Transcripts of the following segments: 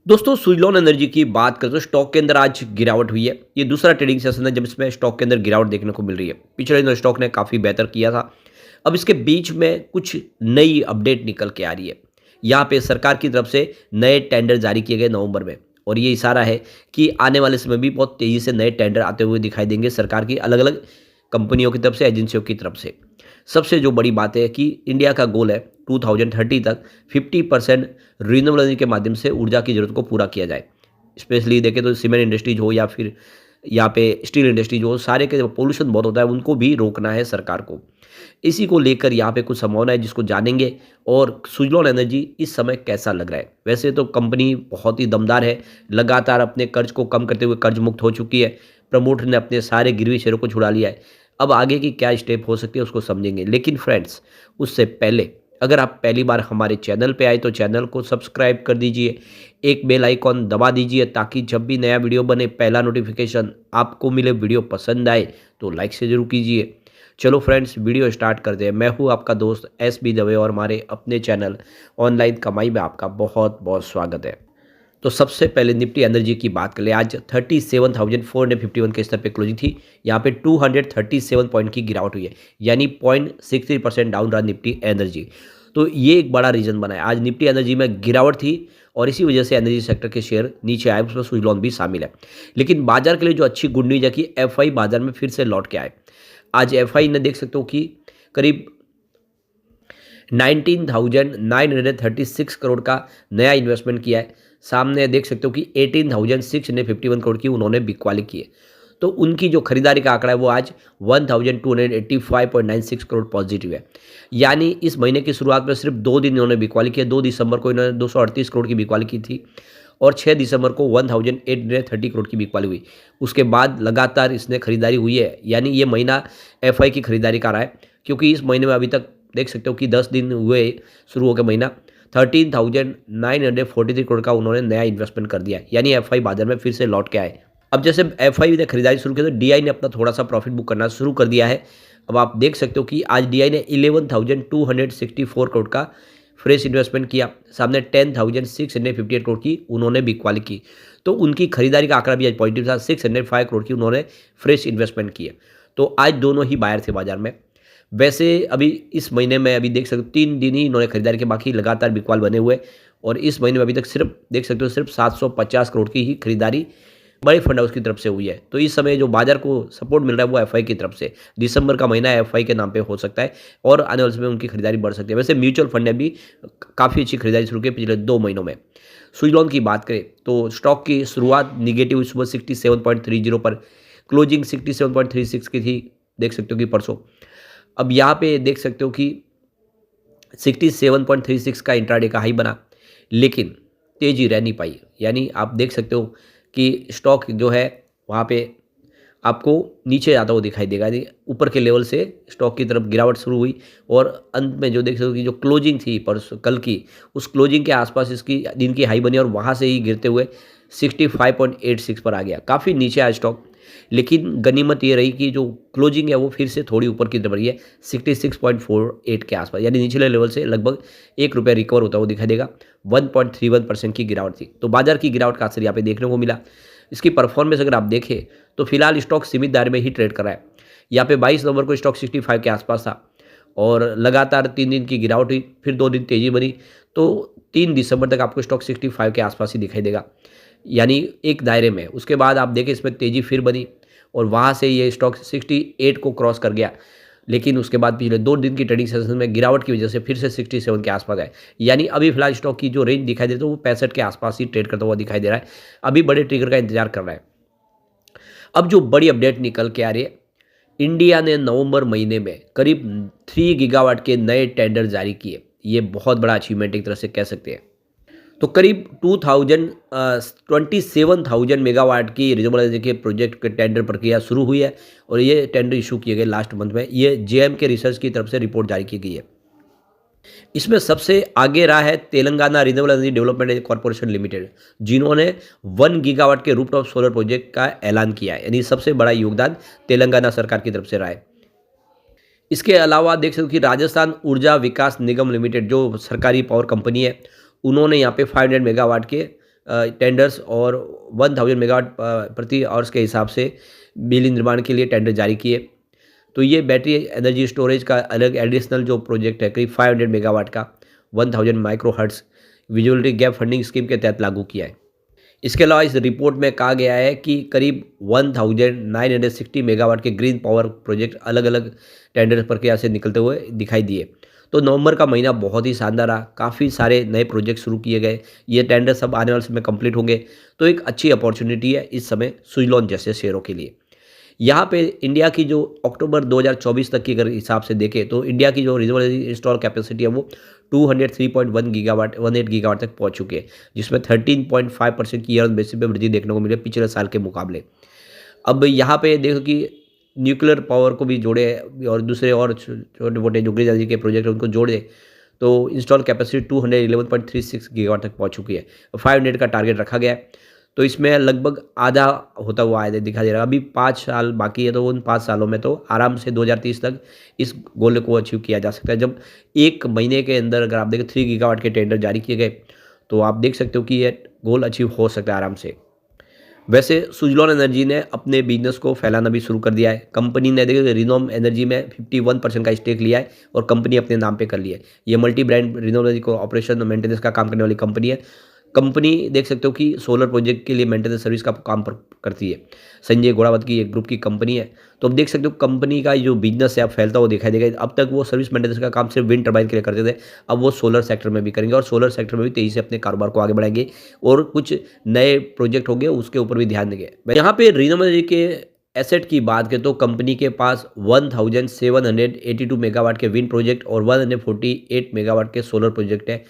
दोस्तों सुज़लॉन एनर्जी की बात करें तो स्टॉक के अंदर आज गिरावट हुई है। ये दूसरा ट्रेडिंग सेशन है जब इसमें स्टॉक के अंदर गिरावट देखने को मिल रही है। पिछले दिनों स्टॉक ने काफ़ी बेहतर किया था। अब इसके बीच में कुछ नई अपडेट निकल के आ रही है। यहाँ पे सरकार की तरफ से नए टेंडर जारी किए गए नवंबर में, और ये इशारा है कि आने वाले समय भी बहुत तेज़ी से नए टेंडर आते हुए दिखाई देंगे सरकार की अलग-अलग कंपनियों की तरफ से, एजेंसियों की तरफ से। सबसे जो बड़ी बात है कि इंडिया का गोल है 2030 तक 50% रिन्यूएबल एनर्जी के माध्यम से ऊर्जा की ज़रूरत को पूरा किया जाए। स्पेशली देखें तो सीमेंट इंडस्ट्रीज हो या फिर यहाँ पे स्टील इंडस्ट्रीज हो, सारे के पोल्यूशन बहुत होता है, उनको भी रोकना है सरकार को। इसी को लेकर यहाँ पे कुछ संभावना है जिसको जानेंगे, और सुज़लॉन एनर्जी इस समय कैसा लग रहा है। वैसे तो कंपनी बहुत ही दमदार है, लगातार अपने कर्ज को कम करते हुए कर्ज मुक्त हो चुकी है। प्रमोटर ने अपने सारे गिरवी शेयरों को छुड़ा लिया है। अब आगे की क्या स्टेप हो सकती है उसको समझेंगे, लेकिन फ्रेंड्स उससे पहले अगर आप पहली बार हमारे चैनल पे आए तो चैनल को सब्सक्राइब कर दीजिए, एक बेल आइकॉन दबा दीजिए ताकि जब भी नया वीडियो बने पहला नोटिफिकेशन आपको मिले। वीडियो पसंद आए तो लाइक से ज़रूर कीजिए। चलो फ्रेंड्स वीडियो स्टार्ट करते हैं। मैं हूँ आपका दोस्त SB दवे और हमारे अपने चैनल ऑनलाइन कमाई में आपका बहुत बहुत स्वागत है। तो सबसे पहले निफ्टी एनर्जी की बात कर ले। आज 37,451 के स्तर पे क्लोजिंग थी। यहाँ पे 237 पॉइंट की गिरावट हुई है, यानी 0.63% डाउन रहा निफ्टी एनर्जी। तो ये एक बड़ा रीजन बना है। आज निफ्टी एनर्जी में गिरावट थी और इसी वजह से एनर्जी सेक्टर के शेयर नीचे आए, उसमें सुज़लॉन भी शामिल है। लेकिन बाजार के लिए जो अच्छी गुड न्यूज है कि FI बाजार में फिर से लौट के आए। आज FI ने देख सकते हो कि करीब 19,936 करोड़ का नया इन्वेस्टमेंट किया है। सामने देख सकते हो कि 18,651 करोड़ की उन्होंने बिकवाली की है। तो उनकी जो खरीदारी का आंकड़ा है वो आज 1,285.96 करोड़ पॉजिटिव है। यानी इस महीने की शुरुआत में सिर्फ 2 दिन इन्होंने बिकवाली की है। 2 दिसंबर को इन्होंने 238 करोड़ की बिकवाली की थी और 6 दिसंबर को 1,830 करोड़ की बिकवाली हुई। उसके बाद लगातार इसने खरीदारी हुई है, यानी ये महीना FI की खरीदारी का रहा है, क्योंकि इस महीने में अभी तक देख सकते हो कि 10 दिन हुए शुरू होकर महीना, 13,943 करोड़ का उन्होंने नया इन्वेस्टमेंट कर दिया है, यानी FI बाजार में फिर से लौट के आए। अब जैसे FI ने खरीदारी शुरू की तो DI ने अपना थोड़ा सा प्रॉफिट बुक करना शुरू कर दिया है। अब आप देख सकते हो कि आज DI ने 11,264 करोड़ का फ्रेश इन्वेस्टमेंट किया, सामने 10,658 करोड़ की उन्होंने बिकवाली की। तो उनकी खरीदारी का आंकड़ा भी आज पॉजिटिव था, 605 करोड़ की उन्होंने फ्रेश इन्वेस्टमेंट किए। तो आज दोनों ही बायर थे बाजार में। वैसे अभी इस महीने में अभी देख सकते हो 3 दिन ही इन्होंने खरीदारी के, बाकी लगातार बिकवाल बने हुए, और इस महीने में अभी तक सिर्फ देख सकते हो सिर्फ 750 करोड़ की ही खरीदारी बड़े फंड हाउस की तरफ से हुई है। तो इस समय जो बाजार को सपोर्ट मिल रहा है वो FI की तरफ से। दिसंबर का महीना FI के नाम पे हो सकता है और आने वाले समय उनकी खरीदारी बढ़ सकती है। वैसे म्यूचुअल फंड ने भी काफ़ी अच्छी खरीदारी शुरू की पिछले 2 महीनों में। सुज़लॉन की बात करें तो स्टॉक की शुरुआत निगेटिव हुई, सुबह 67.30 पर, क्लोजिंग 67.36 की थी, देख सकते हो कि परसों। अब यहाँ पे देख सकते हो कि 67.36 का इंट्राडे का हाई बना, लेकिन तेज़ी रह नहीं पाई। यानी आप देख सकते हो कि स्टॉक जो है वहाँ पे आपको नीचे आता हुआ दिखाई देगा। यानी ऊपर के लेवल से स्टॉक की तरफ गिरावट शुरू हुई और अंत में जो देख सकते हो कि जो क्लोजिंग थी परसों कल की, उस क्लोजिंग के आसपास इसकी दिन की हाई बनी और वहाँ से ही गिरते हुए 65.86 पर आ गया। काफ़ी नीचे आया स्टॉक, लेकिन गनीमत ये रही कि जो क्लोजिंग है वो फिर से थोड़ी ऊपर की तरफ रही है 66.48 के आसपास, यानी निचले लेवल से लगभग ₹1 रिकवर होता हुआ दिखाई देगा। 1.31% की गिरावट थी। तो बाजार की गिरावट का असर यहाँ पे देखने को मिला। इसकी परफॉर्मेंस अगर आप देखें तो फिलहाल स्टॉक सीमित दायरे में ही ट्रेड कर रहा है। यहाँ पे 22 नवंबर को स्टॉक 65 के आसपास था और लगातार 3 दिन की गिरावट हुई, फिर 2 दिन तेजी बनी, तो 3 दिसंबर तक आपको स्टॉक 65 के आसपास ही दिखाई देगा, यानी एक दायरे में। उसके बाद आप देखें इसमें तेजी फिर बनी और वहाँ से ये स्टॉक 68 को क्रॉस कर गया, लेकिन उसके बाद पिछले 2 दिन की ट्रेडिंग सेशन में गिरावट की वजह से फिर से 67 के आसपास आए। यानी अभी फिलहाल स्टॉक की जो रेंज दिखाई दे रही है वो 65 के आसपास ही ट्रेड करता हुआ दिखाई दे रहा है। अभी बड़े ट्रिगर का इंतजार कर रहा है। अब जो बड़ी अपडेट निकल के आ रही है, इंडिया ने नवंबर महीने में करीब 3 गीगावाट के नए टेंडर जारी किए। ये बहुत बड़ा अचीवमेंट एक तरह से कह सकते हैं। तो करीब 27,000 मेगावाट की रिन्यूएबल एनर्जी के प्रोजेक्ट के टेंडर प्रक्रिया शुरू हुई है और ये टेंडर इशू किए गए लास्ट मंथ में। ये JMK रिसर्च की तरफ से रिपोर्ट जारी की गई है। इसमें सबसे आगे रहा है Telangana renewable energy development corporation limited, जिन्होंने 1 गीगावाट के रूफटॉप सोलर प्रोजेक्ट का ऐलान किया है। यानी सबसे बड़ा योगदान तेलंगाना सरकार की तरफ से रहा है। इसके अलावा देख सकते हो कि राजस्थान ऊर्जा विकास निगम लिमिटेड, जो सरकारी पावर कंपनी है, उन्होंने यहाँ पे 500 मेगावाट के टेंडर्स और 1000 मेगावाट प्रति आवर्स के हिसाब से बिजली निर्माण के लिए टेंडर जारी किए। तो ये बैटरी एनर्जी स्टोरेज का अलग एडिशनल जो प्रोजेक्ट है करीब 500 मेगावाट का 1000 micro hertz visuality gap funding scheme के तहत लागू किया है। इसके अलावा इस रिपोर्ट में कहा गया है कि करीब 1960 मेगावाट के ग्रीन पावर प्रोजेक्ट अलग अलग टेंडर प्रक्रिया से निकलते हुए दिखाई दिए। तो नवंबर का महीना बहुत ही शानदार रहा, काफ़ी सारे नए प्रोजेक्ट शुरू किए गए। ये टेंडर सब आने वाले समय कंप्लीट होंगे, तो एक अच्छी अपॉर्चुनिटी है इस समय सुजलॉन जैसे शेयरों के लिए। यहाँ पे इंडिया की जो अक्टूबर 2024 तक की अगर हिसाब से देखें तो इंडिया की जो रिन्यूएबल एनर्जी इंस्टॉल कैपेसिटी है वो 203.1 गीगावाट 18 गीगावाट तक पहुँच चुके हैं, जिसमें 13.5% की ईयर ऑन बेसिस पे वृद्धि देखने को मिले पिछले साल के मुकाबले। अब यहाँ पे देखो कि न्यूक्लियर पावर को भी जोड़े और दूसरे और छोटे मोटे जो ग्रीन एनर्जी के प्रोजेक्ट है उनको जोड़े तो इंस्टॉल कैपेसिटी 211.36 गीगावाट तक पहुँच चुकी है। 500 का टारगेट रखा गया है, तो इसमें लगभग आधा होता हुआ आया दिखाई दे रहा है। अभी 5 साल बाकी है, तो उन 5 सालों में तो आराम से 2030 तक इस गोल को अचीव किया जा सकता है। जब एक महीने के अंदर अगर आप देखें 3 गीगावाट के टेंडर जारी किए गए, तो आप देख सकते हो कि ये गोल अचीव हो सकता है आराम से। वैसे सुजलॉन एनर्जी ने अपने बिजनेस को फैलाना भी शुरू कर दिया है। कंपनी ने देखिए रिनोम एनर्जी में 51% का स्टेक लिया है और कंपनी अपने नाम पे कर ली है। ये मल्टी ब्रांड रिनोम एनर्जी को ऑपरेशन और मेंटेनेंस का काम करने वाली कंपनी है। कंपनी देख सकते हो कि सोलर प्रोजेक्ट के लिए मेंटेनेंस सर्विस का काम करती है। संजय घोड़ावत की एक ग्रुप की कंपनी है। तो अब देख सकते हो कंपनी का जो बिजनेस है अब फैलता हुआ दिखाई देगा। अब तक वो सर्विस मेंटेनेंस का काम सिर्फ विंड टर्बाइन के लिए करते थे, अब वो सोलर सेक्टर में भी करेंगे और सोलर सेक्टर में भी तेजी से अपने कारोबार को आगे बढ़ाएंगे और कुछ नए प्रोजेक्ट होंगे उसके ऊपर भी ध्यान देंगे। यहाँ पे रिन्यूएबल एनर्जी के एसेट की बात करें तो कंपनी के पास 1782 मेगावाट के विंड प्रोजेक्ट और 148 मेगावाट के सोलर प्रोजेक्ट है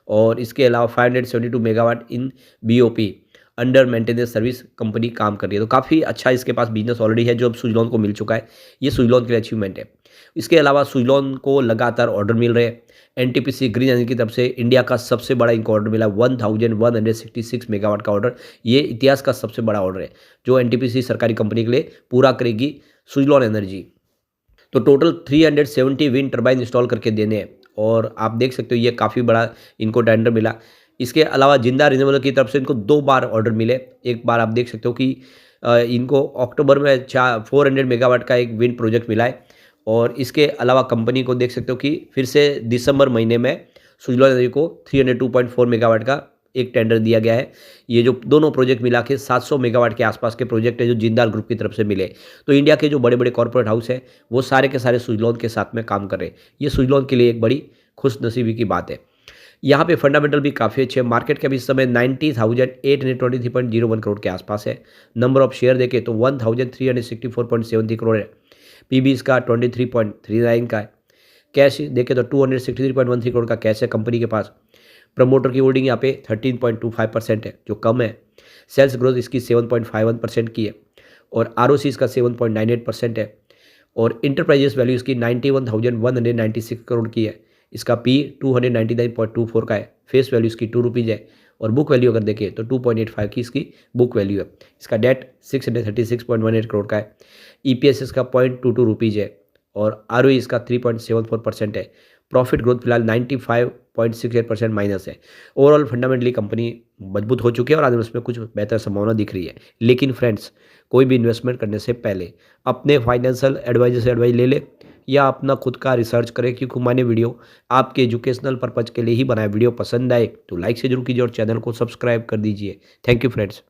और इसके अलावा 572 megawatt in BOP under maintenance service company काम कर रही है। तो काफ़ी अच्छा इसके पास बिजनेस ऑलरेडी है जो अब सुजलॉन को मिल चुका है। ये सुजलॉन के लिए अचीवमेंट है। इसके अलावा सुजलॉन को लगातार ऑर्डर मिल रहे हैं। एनटीपीसी ग्रीन एनर्जी की तरफ से इंडिया का सबसे बड़ा इनको ऑर्डर मिला 1166 मेगावाट का ऑर्डर। ये इतिहास का सबसे बड़ा ऑर्डर है जो एनटीपीसी सरकारी कंपनी के लिए पूरा करेगी सुजलॉन एनर्जी। तो टोटल 370 विंड टर्बाइन इंस्टॉल करके देने हैं और आप देख सकते हो ये काफ़ी बड़ा इनको टेंडर मिला। इसके अलावा जिंदा रिन्यूएबल की तरफ से इनको 2 बार ऑर्डर मिले। एक बार आप देख सकते हो कि इनको अक्टूबर में 400 मेगावाट का एक विंड प्रोजेक्ट मिला है और इसके अलावा कंपनी को देख सकते हो कि फिर से दिसंबर महीने में सुजलॉन एनर्जी को 302.4 मेगावाट का एक टेंडर दिया गया है। ये जो दोनों प्रोजेक्ट मिला के 700 मेगावाट के आसपास के प्रोजेक्ट है जो जिंदाल ग्रुप की तरफ से मिले। तो इंडिया के जो बड़े बड़े कॉर्पोरेट हाउस हैं वो सारे के सारे सुजलॉन के साथ में काम कर रहे हैं। ये सुजलॉन के लिए एक बड़ी खुशनसीबी की बात है। यहाँ पे फंडामेंटल भी काफ़ी अच्छे हैं। मार्केट कैप इस समय 90,823.01 करोड़ के आसपास है। नंबर ऑफ शेयर देखें तो 1364.73 करोड़ है। पीबी इसका 23.39 का है। कैश देखें तो 263.13 करोड़ का कैश है कंपनी के पास। प्रमोटर की होल्डिंग यहाँ पे 13.25% है जो कम है। सेल्स ग्रोथ इसकी 7.51% की है और आरओसी इसका 7.98% है और इंटरप्राइजेस वैल्यू इसकी 91,196 करोड़ की है। इसका पी 299.24 का है। फेस वैल्यू इसकी 2 रुपीज़ है और बुक वैल्यू अगर देखें तो 2.85 की इसकी बुक वैल्यू है। इसका डेट 636.18 करोड़ का है। ईपीएस इसका 0.22 रुपीज़ है और आरओई इसका 3.74% है। प्रॉफिट ग्रोथ फिलहाल 95.68% माइनस है। ओवरऑल फंडामेंटली कंपनी मजबूत हो चुकी है और आगे उसमें कुछ बेहतर संभावना दिख रही है। लेकिन फ्रेंड्स कोई भी इन्वेस्टमेंट करने से पहले अपने फाइनेंशियल एडवाइजर से एडवाइस ले ले या अपना खुद का रिसर्च करें क्योंकि मैंने वीडियो आपके एजुकेशनल पर्पज़ के लिए ही बनाया। वीडियो पसंद आए तो लाइक से जरूर कीजिए और चैनल को सब्सक्राइब कर दीजिए। Thank you friends.